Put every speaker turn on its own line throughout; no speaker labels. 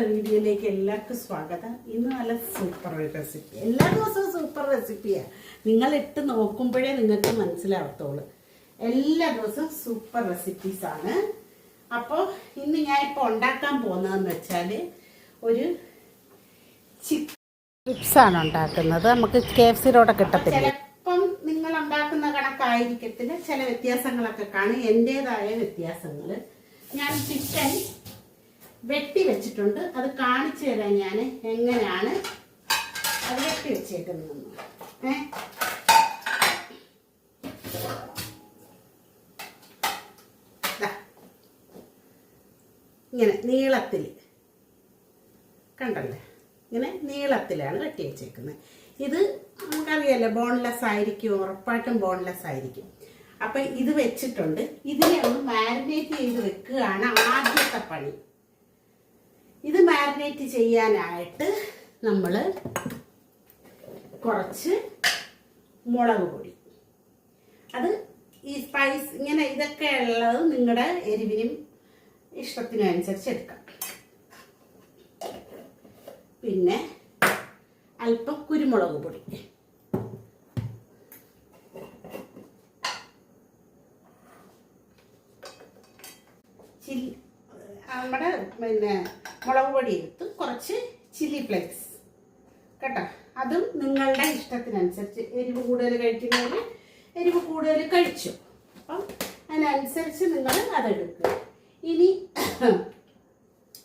വീഡിയോയിലേക്ക് എല്ലാവർക്കും സ്വാഗതം. ഇന്ന് നല്ല സൂപ്പർ റെസിപ്പി. എല്ലാ ദിവസവും സൂപ്പർ റെസിപ്പിയാണ്. നിങ്ങൾ ഇട്ട് നോക്കുമ്പോഴേ നിങ്ങൾക്ക് മനസ്സിലാവത്തുള്ളൂ. എല്ലാ ദിവസവും സൂപ്പർ റെസിപ്പീസാണ്. അപ്പോൾ ഇന്ന് ഞാൻ ഇപ്പോൾ ഉണ്ടാക്കാൻ പോകുന്നതെന്ന് വെച്ചാൽ ഒരു ചിക്കൻ ചിപ്സാണ് ഉണ്ടാക്കുന്നത്. നമുക്ക് KFC-യിലൂടെ കിട്ടത്തില്ല. ചിലപ്പം നിങ്ങൾ ഉണ്ടാക്കുന്ന കണക്കായിരിക്കത്തില്ല, ചില വ്യത്യാസങ്ങളൊക്കെ കാണും. എൻ്റേതായ വ്യത്യാസങ്ങൾ. ഞാൻ ചിക്കൻ വെട്ടി വെച്ചിട്ടുണ്ട്. അത് കാണിച്ചു തരാം ഞാൻ എങ്ങനെയാണ് അത് വെട്ടി വെച്ചേക്കുന്നതെന്ന്. ഇങ്ങനെ നീളത്തിൽ കണ്ടല്ലേ, ഇങ്ങനെ നീളത്തിലാണ് വെട്ടി വെച്ചേക്കുന്നത്. ഇത് നമുക്കറിയാലോ, ബോൺലെസ് ആയിരിക്കും, ഉറപ്പായിട്ടും ബോൺലെസ് ആയിരിക്കും. അപ്പം ഇത് വെച്ചിട്ടുണ്ട്. ഇതിനെ ഒന്ന് മാരിനേറ്റ് ചെയ്ത് വെക്കുകയാണ് ആദ്യത്തെ പണി. ഇത് മാരിനേറ്റ് ചെയ്യാനായിട്ട് നമ്മൾ കുറച്ച് മുളക് പൊടി, അത് ഈ സ്പൈസ് ഇങ്ങനെ ഇതൊക്കെ ഉള്ളത് നിങ്ങളുടെ എരിവിനും ഇഷ്ടത്തിനും അനുസരിച്ച് എടുക്കാം. പിന്നെ അല്പം കുരുമുളക് പൊടി, നമ്മുടെ പിന്നെ മുളക് പൊടി എടുത്ത് കുറച്ച് ചില്ലി ഫ്ലേക്സ് കേട്ടോ. അതും നിങ്ങളുടെ ഇഷ്ടത്തിനനുസരിച്ച്, എരിവ് കൂടുതൽ കഴിക്കുന്നവർ എരിവ് കൂടുതൽ കഴിച്ചു, അപ്പം അതിനനുസരിച്ച് നിങ്ങൾ അതെടുക്കുക. ഇനി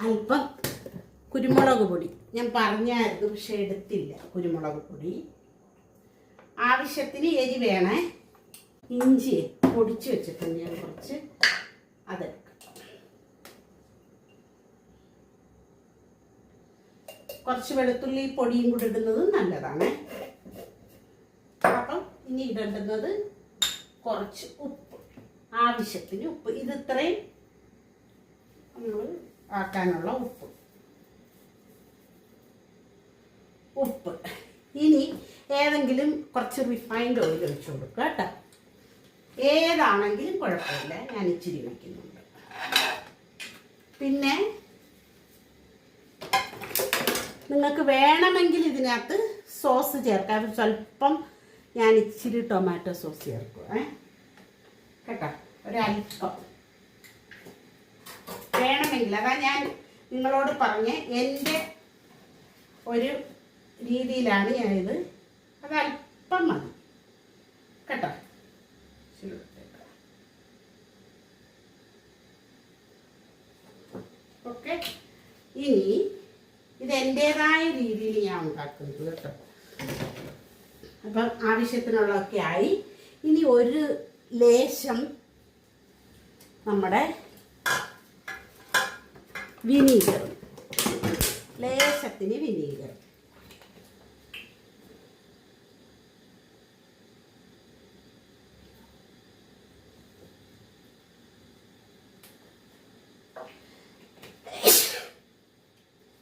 അല്പം കുരുമുളക് പൊടി ഞാൻ പറഞ്ഞായിരുന്നു, പക്ഷെ എടുത്തില്ല. കുരുമുളക് പൊടി ആവശ്യത്തിന് എരി വേണേ. ഇഞ്ചി പൊടിച്ച് വെച്ചിട്ടുണ്ട് ഞാൻ കുറച്ച്, അതെടുക്കാം. കുറച്ച് വെളുത്തുള്ളി പൊടിയും കൂടി ഇടുന്നത് നല്ലതാണ്. അപ്പം ഇനി ഇടേണ്ടുന്നത് കുറച്ച് ഉപ്പ്, ആവശ്യത്തിന് ഉപ്പ്. ഇത് ഇത്രയും നമ്മൾ ആക്കാനുള്ള ഉപ്പ്. ഇനി ഏതെങ്കിലും കുറച്ച് റിഫൈൻഡ് ഓയിൽ ഒഴിച്ചു കൊടുക്കുക കേട്ടോ. ഏതാണെങ്കിലും കുഴപ്പമില്ല, ഞാൻ ഇച്ചിരി വയ്ക്കുന്നുണ്ട്. പിന്നെ നിങ്ങൾക്ക് വേണമെങ്കിൽ ഇതിനകത്ത് സോസ് ചേർക്കാം. സ്വല്പം ഞാൻ ഇച്ചിരി ടൊമാറ്റോ സോസ് ചേർക്കുക കേട്ടോ, ഒരല്പം വേണമെങ്കിൽ. അതാ ഞാൻ നിങ്ങളോട് പറഞ്ഞ് എൻ്റെ ഒരു രീതിയിലാണ് ഞാനിത്. അതല്പം മതി കേട്ടോ. ഓക്കെ, ഇനി ഇത് എൻ്റേതായ രീതിയിൽ ഞാൻ ഉണ്ടാക്കുന്നത് കേട്ടോ. അപ്പം ആവശ്യത്തിനുള്ളതൊക്കെ ആയി. ഇനി ഒരു ലേശം നമ്മുടെ വിനീഗർ, ലേശത്തിന് വിനീഗർ.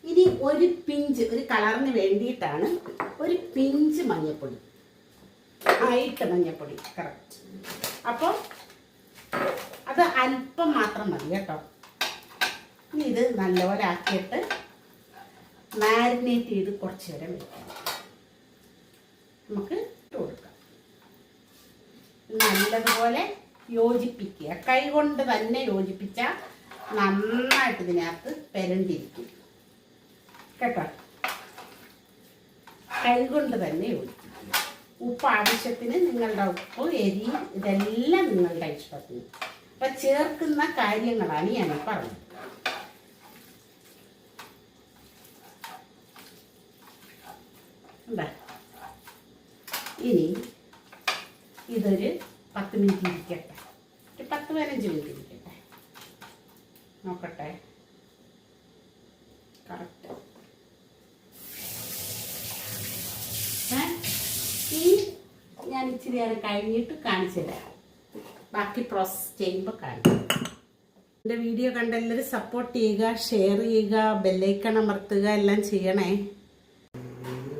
ഇനി ഒരു പിഞ്ച്, ഒരു കളറിന് വേണ്ടിയിട്ടാണ് ഒരു പിഞ്ച് മഞ്ഞൾപ്പൊടി, ആയിട്ട് മഞ്ഞൾപ്പൊടി കറക്റ്റ്. അപ്പോൾ അത് അല്പം മാത്രം മതി കേട്ടോ. ഇനി ഇത് നല്ലപോലെ ആക്കിയിട്ട് മാരിനേറ്റ് ചെയ്ത് കുറച്ച് നേരം വെക്കാം. നമുക്ക് ഇട്ട് കൊടുക്കാം. നല്ലതുപോലെ യോജിപ്പിക്കുക. കൈ കൊണ്ട് തന്നെ യോജിപ്പിച്ചാൽ നന്നായിട്ട് ഇതിനകത്ത് പെരണ്ടിരിക്കും കേട്ടോ. കൈ കൊണ്ട് തന്നെ യോജിപ്പിക്കുക. ഉപ്പ് ആവശ്യത്തിന്, നിങ്ങളുടെ ഉപ്പ് എരി ഇതെല്ലാം നിങ്ങളുടെ ഇഷ്ടത്തിന്. അപ്പം ചേർക്കുന്ന കാര്യങ്ങളാണ് ഞാൻ പറഞ്ഞത്. ഇനി ഇതൊരു 10 മിനിറ്റ് ഇരിക്കട്ടെ, ഒരു 10-15 മിനിറ്റ് ഇരിക്കട്ടെ. നോക്കട്ടെ കറക്റ്റ്. ഈ ഞാൻ ഇച്ചിരി നേരം കഴിഞ്ഞിട്ട് കാണിച്ചു തരാം. ബാക്കി പ്രോസസ് ചെയ്യുമ്പോൾ കാണിക്കാം. എൻ്റെ വീഡിയോ കണ്ട് എല്ലാവരും സപ്പോർട്ട് ചെയ്യുക, ഷെയർ ചെയ്യുക, ബെല്ലൈക്കൺ അമർത്തുക, എല്ലാം ചെയ്യണേ.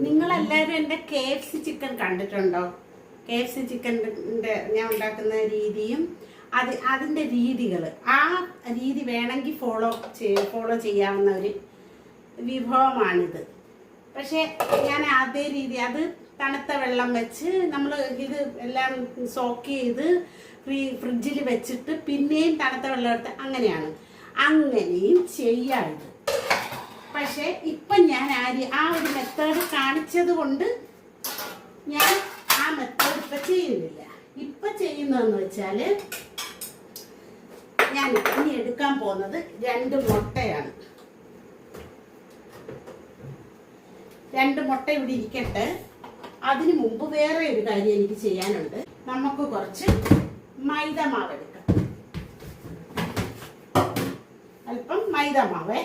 നിങ്ങളെല്ലാവരും എൻ്റെ KFC ചിക്കൻ കണ്ടിട്ടുണ്ടോ? KFC ചിക്കൻ്റെ ഞാൻ ഉണ്ടാക്കുന്ന രീതിയും അതിൻ്റെ രീതികൾ, ആ രീതി വേണമെങ്കിൽ ഫോളോ ചെയ്യാവുന്നവർ വിഭവമാണിത്. പക്ഷെ ഞാൻ അതേ രീതി അത് തണുത്ത വെള്ളം വെച്ച് നമ്മൾ ഇത് എല്ലാം സോക്ക് ചെയ്ത് ഫ്രിഡ്ജിൽ വെച്ചിട്ട് പിന്നെയും തണുത്ത വെള്ളം എടുത്ത് അങ്ങനെയും ചെയ്യാറുണ്ട്. പക്ഷെ ഇപ്പം ഞാൻ ആ ഒരു മെത്തേഡ് കാണിച്ചത് കൊണ്ട് ഞാൻ ആ മെത്തേഡ് ഇപ്പം ചെയ്യുന്നില്ല. ഇപ്പം ചെയ്യുന്നതെന്ന് വെച്ചാൽ ഞാൻ ഇനി എടുക്കാൻ പോകുന്നത് 2 മുട്ടയാണ്. 2 മുട്ട ഇവിടെ ഇരിക്കട്ടെ. അതിനു മുമ്പ് വേറെ ഒരു കാര്യം എനിക്ക് ചെയ്യാനുണ്ട്. നമുക്ക് കുറച്ച് മൈദ മാവ് എടുക്കാം. അല്പം മൈദ മാവേ,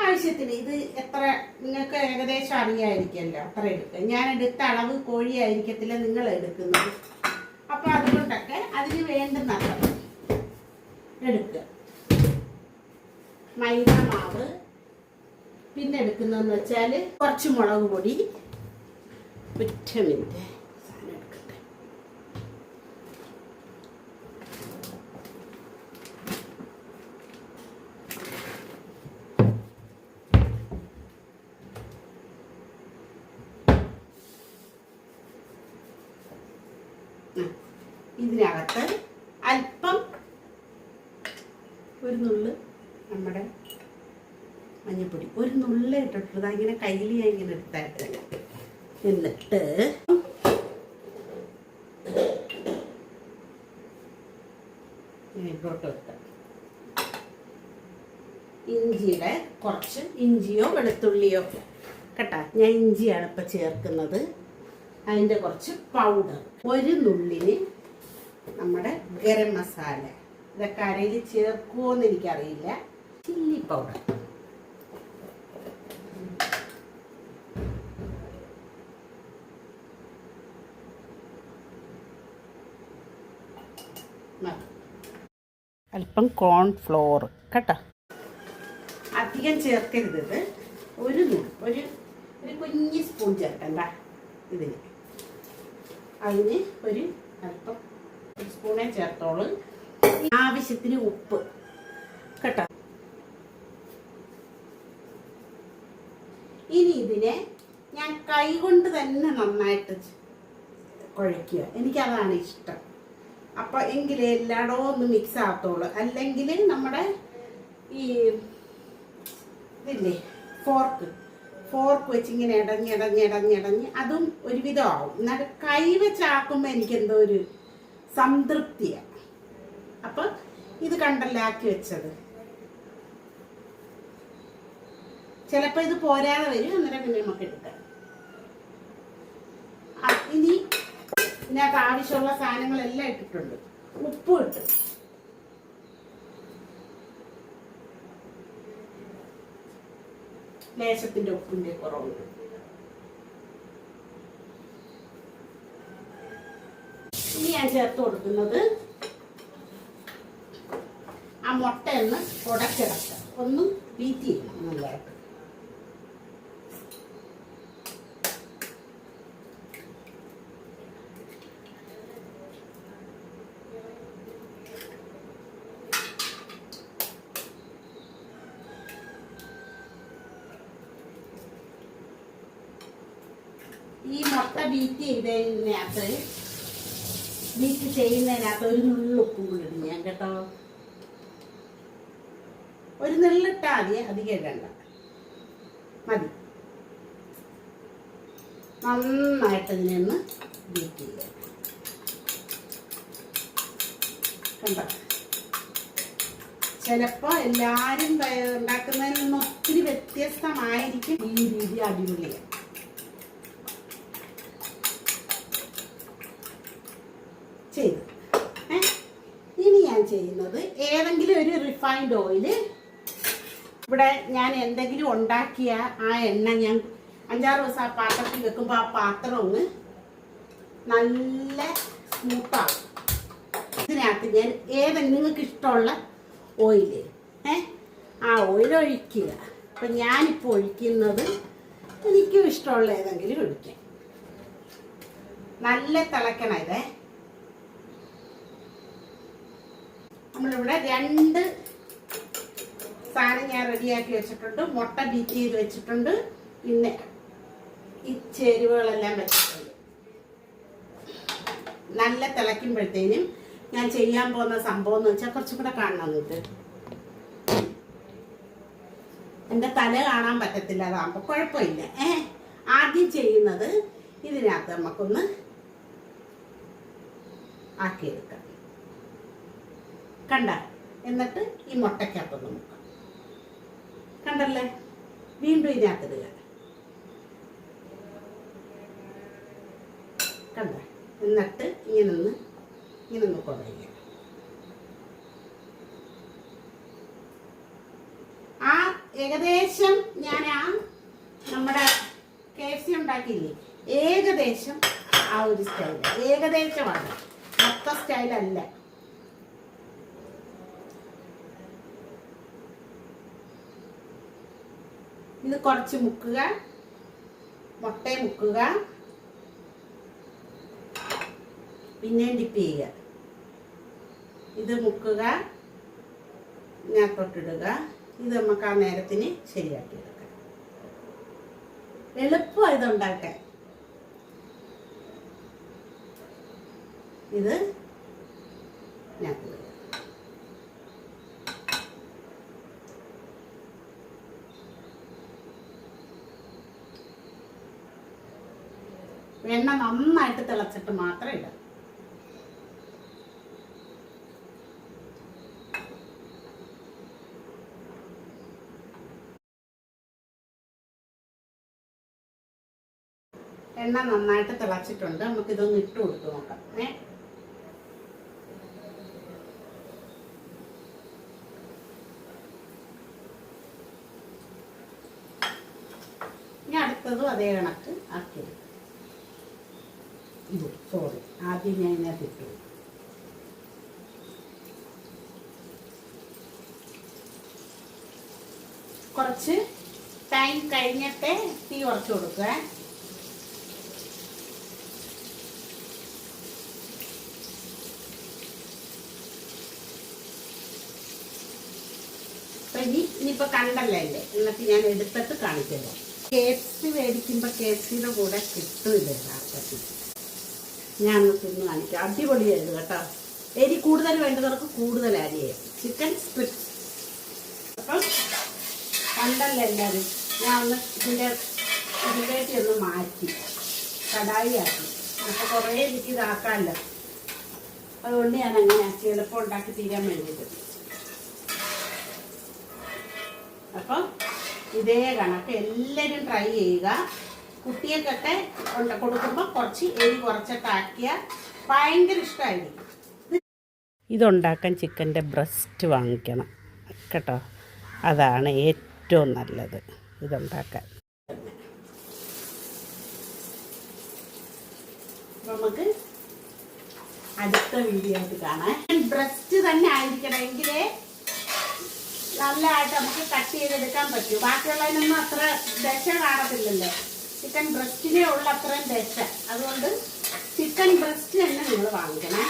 ആവശ്യത്തിന്. ഇത് എത്ര നിങ്ങൾക്ക് ഏകദേശം അറിയായിരിക്കല്ലോ, അത്ര എടുക്കുക. ഞാൻ എടുത്ത അളവ് കോഴി ആയിരിക്കത്തില്ല നിങ്ങൾ എടുക്കുന്നത്. അപ്പൊ അതുകൊണ്ടൊക്കെ അതിന് വേണ്ടുന്ന എടുക്കുക. മൈദ മാവ്, പിന്നെ എടുക്കുന്നതെന്ന് വെച്ചാൽ കുറച്ച് മുളക് പൊടി. ഒറ്റ മിനിറ്റ് സാധനം എടുക്കട്ടെ. ഇതിനകത്ത് അല്പം ഒരു നുള്ള് നമ്മുടെ മഞ്ഞപ്പൊടി, ഒരു നുള്ള് ഇട്ടിട്ട് ഇങ്ങനെ കയ്യിൽ ഞാൻ ഇങ്ങനെ എടുത്തായിട്ട് എന്നിട്ട് ഇങ്ങോട്ട് വെക്കാം. ഇഞ്ചിയുടെ കുറച്ച്, ഇഞ്ചിയോ വെളുത്തുള്ളിയോ കേട്ടാ, ഞാൻ ഇഞ്ചിയാണ് ഇപ്പം ചേർക്കുന്നത്. അതിൻ്റെ കുറച്ച് പൗഡർ, ഒരു നുള്ളിന് നമ്മുടെ ഗരം മസാല. ഇതൊക്കെ അരയിൽ ചേർക്കുമോ എന്ന് എനിക്കറിയില്ല. ചില്ലി പൗഡർ, അല്പം കോൺഫ്ലോർ കേട്ടോ. അധികം ചേർക്കരുത്. ഒരു കുഞ്ഞി സ്പൂൺ ചേർക്കണ്ട ഇതിന്. അതിന് ഒരു അല്പം സ്പൂണേ ചേർത്തോളൂ. ആവശ്യത്തിന് ഉപ്പ് കേട്ടോ. ഇനി ഇതിനെ ഞാൻ കൈ കൊണ്ട് തന്നെ നന്നായിട്ട് കുഴയ്ക്കുക. എനിക്കതാണ് ഇഷ്ടം. അപ്പം എങ്കിലേ എല്ലായിടവും ഒന്ന് മിക്സ് ആകത്തോളൂ. അല്ലെങ്കിൽ നമ്മുടെ ഈ ഇതില്ലേ ഫോർക്ക് വെച്ച് ഇങ്ങനെ ഇടഞ്ഞ് അതും ഒരുവിധം ആവും. എന്നാൽ കൈ വെച്ചാക്കുമ്പോൾ എനിക്കെന്തോ ഒരു സംതൃപ്തിയാണ്. അപ്പം ഇത് കണ്ടല്ലോ ആക്കി വെച്ചത്. ചിലപ്പോൾ ഇത് പോരാതെ വരും. അന്നേരം പിന്നെ നമുക്ക് എടുക്കാം. ഇനി ഇതിനകത്ത് ആവശ്യമുള്ള സാധനങ്ങളെല്ലാം ഇട്ടിട്ടുണ്ട്. ഉപ്പ് ഇട്ട്, ലേശത്തിന്റെ ഉപ്പിന്റെ കുറവുണ്ട്. ഇനി ഞാൻ ചേർത്ത് കൊടുക്കുന്നത് ആ മുട്ടയൊന്ന് ഉടച്ചിടക്കുക, ഒന്ന് ബീറ്റ് ചെയ്യണം നല്ലതായിട്ട്. ഈ മുട്ട ബീറ്റ് ചെയ്യുന്നതിനകത്ത് ഒരു നുള്ളുപ്പും കൂടി ഇടും ഞാൻ കേട്ടോ. ഒരു നുള്ളിട്ടാ മതി, അധികം ഇടണ്ട, മതി. നന്നായിട്ട് ഇതിനെ ഒന്ന് ബീറ്റ് ചെയ്യുക. കണ്ടോ, ചിലപ്പോൾ എല്ലാവരും ഉണ്ടാക്കുന്നതിൽ നിന്ന് ഒത്തിരി വ്യത്യസ്തമായിരിക്കും ഈ രീതി. അടിപൊളിയാണ്. ചെയ്തു. ഇനി ഞാൻ ചെയ്യുന്നത് ഏതെങ്കിലും ഒരു റിഫൈൻഡ് ഓയിൽ, ഇവിടെ ഞാൻ എന്തെങ്കിലും ഉണ്ടാക്കിയ ആ എണ്ണ ഞാൻ 5-6 ദിവസം ആ പാത്രത്തിൽ വെക്കുമ്പോൾ ആ പാത്രം ഒന്ന് നല്ല സ്മൂത്താവും. ഇതിനകത്ത് ഞാൻ ഏതെങ്കിലും നിങ്ങൾക്ക് ഇഷ്ടമുള്ള ഓയില് ആ ഓയിൽ ഒഴിക്കുക. അപ്പം ഞാനിപ്പോൾ ഒഴിക്കുന്നത് എനിക്കും ഇഷ്ടമുള്ള ഏതെങ്കിലും ഒഴിക്കാം. നല്ല തിളക്കണം. ഇതേ നമ്മളിവിടെ 2 സാധനം ഞാൻ റെഡിയാക്കി വെച്ചിട്ടുണ്ട്. മുട്ട ബീറ്റ് ചെയ്ത് വെച്ചിട്ടുണ്ട്. പിന്നെ ഈ ചേരുവകളെല്ലാം വെച്ചിട്ടുണ്ട്. നല്ല തിളയ്ക്കുമ്പോഴത്തേനും ഞാൻ ചെയ്യാൻ പോകുന്ന സംഭവം എന്ന് വെച്ചാൽ കുറച്ചും കൂടെ കാണണം നിങ്ങൾക്ക്. എൻ്റെ തല കാണാൻ പറ്റത്തില്ല, അതാകുമ്പോൾ കുഴപ്പമില്ല. ആദ്യം ചെയ്യുന്നത് ഇതിനകത്ത് നമുക്കൊന്ന് ആക്കിയെടുക്കാം. കണ്ട, എന്നിട്ട് ഈ മുട്ടയ്ക്കകത്തൊന്ന് മുക്കാം. കണ്ടല്ലേ? വീണ്ടും ഇതിനകത്തിടുക. കണ്ട, എന്നിട്ട് ഇങ്ങനൊന്ന് കുഴയുക. ആ ഏകദേശം ഞാൻ നമ്മുടെ KFC ഉണ്ടാക്കിയില്ലേ, ഏകദേശം ആ ഒരു സ്റ്റൈൽ, ഏകദേശമാണ്, മൊത്ത സ്റ്റൈലല്ല. ഇത് കുറച്ച് മുക്കുക, മുട്ടയെ മുക്കുക, പിന്നെയും ഡിപ്പ് ചെയ്യുക. ഇത് മുക്കുക, ഇതിനകത്തോട്ടിടുക. ഇത് നമുക്ക് ആ നേരത്തിന് ശരിയാക്കി എടുക്കാം. എളുപ്പം ഇതുണ്ടാക്കാൻ. ഇത് ഇതിനകത്തിടുക. എണ്ണ നന്നായിട്ട് തിളച്ചിട്ട് മാത്രം ഇടാം. എണ്ണ നന്നായിട്ട് തിളച്ചിട്ടുണ്ട്. നമുക്കിതൊന്ന് ഇട്ട് കൊടുത്ത് നോക്കാം. ഇനി അടുത്തതും അതേ കണക്ക് ആക്കിയെടുക്കാം. സോറി, ആദ്യം ഞാൻ ഇതിനകത്ത് ഇട്ടു. കുറച്ച് ടൈം കഴിഞ്ഞിട്ട് തീ കുറച്ച് കൊടുക്കുക. ഇനിയിപ്പോ കണ്ടല്ലേ എൻ്റെ, എന്നിട്ട് ഞാൻ എടുത്തിട്ട് കാണിച്ചത്. KFC മേടിക്കുമ്പോൾ KFCയുടെ കൂടെ കിട്ടുമില്ല യഥാർത്ഥത്തിൽ. ഞാൻ തിന്ന് കാണിക്കാം. അടിപൊളിയായിരുന്നു കേട്ടോ. എരി കൂടുതൽ വേണ്ടവർക്ക് കൂടുതൽ ആഡ് ചെയ്യാം. Chicken strips. അപ്പം കണ്ടല്ലോ എല്ലാവരും, ഞാൻ ഒന്ന് ഇതിലേക്ക് ഒന്ന് മാറ്റി കടായി ആക്കി. അപ്പോൾ കുറേ എനിക്ക് ഇതാക്കാമല്ലോ, അതുകൊണ്ട് ഞാൻ അങ്ങനെ ആക്കി എളുപ്പം ഉണ്ടാക്കി തീരാൻ വേണ്ടിയിട്ട്. അപ്പം ഇതേ കണക്ക് എല്ലാവരും ട്രൈ ചെയ്യുക. കുട്ടികൾക്കൊക്കെ കൊടുക്കുമ്പോൾ കുറച്ച് എരി കുറച്ചിട്ടാക്കിയാൽ ഭയങ്കര ഇഷ്ടമായിരിക്കും. ഇതുണ്ടാക്കാൻ ചിക്കൻ്റെ ബ്രസ്റ്റ് വാങ്ങിക്കണം കേട്ടോ, അതാണ് ഏറ്റവും നല്ലത് ഇതുണ്ടാക്കാൻ. നമുക്ക് അടുത്ത വീഡിയോ ആയിട്ട് കാണാം. ബ്രസ്റ്റ് തന്നെ ആയിരിക്കണം, എങ്കിലേ നല്ലതായിട്ട് നമുക്ക് കട്ട് ചെയ്തെടുക്കാൻ പറ്റും. ബാക്കിയുള്ളതിനൊന്നും അത്ര ദശ കാണത്തില്ലല്ലോ, ചിക്കൻ ബ്രസ്റ്റിനേ ഉള്ള അത്രയും ദശ. അതുകൊണ്ട് ചിക്കൻ ബ്രസ്റ്റ് തന്നെ നിങ്ങൾ വാങ്ങിക്കണേ.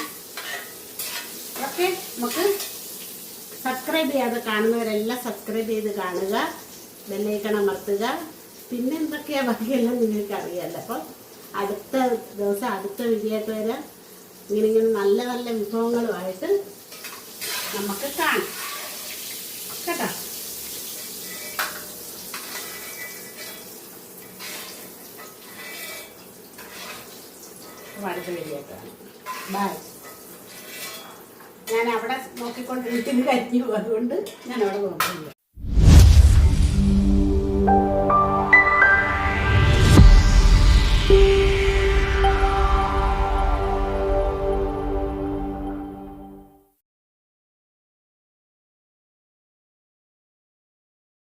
ഓക്കെ, നമുക്ക് സബ്സ്ക്രൈബ് ചെയ്യാതെ കാണുന്നവരെല്ലാം സബ്സ്ക്രൈബ് ചെയ്ത് കാണുക, ബെല്ലൈക്കൺ അമർത്തുക. പിന്നെ എന്തൊക്കെയാണ് ബാക്കിയെല്ലാം നിങ്ങൾക്ക് അറിയാമല്ലോ. അപ്പം അടുത്ത ദിവസം അടുത്ത വീഡിയോ ആയിട്ട് വരാം. ഇങ്ങനെ നല്ല നല്ല വിഭവങ്ങളുമായിട്ട് നമുക്ക് കാണാം കേട്ടോ. അടുത്ത വീഡിയോ ആയിട്ട് കാണാം. ബൈ. ഞാൻ അവിടെ നോക്കിക്കൊണ്ടിരിക്കുന്ന കഴിഞ്ഞു, അതുകൊണ്ട് ഞാൻ അവിടെ നോക്കില്ല.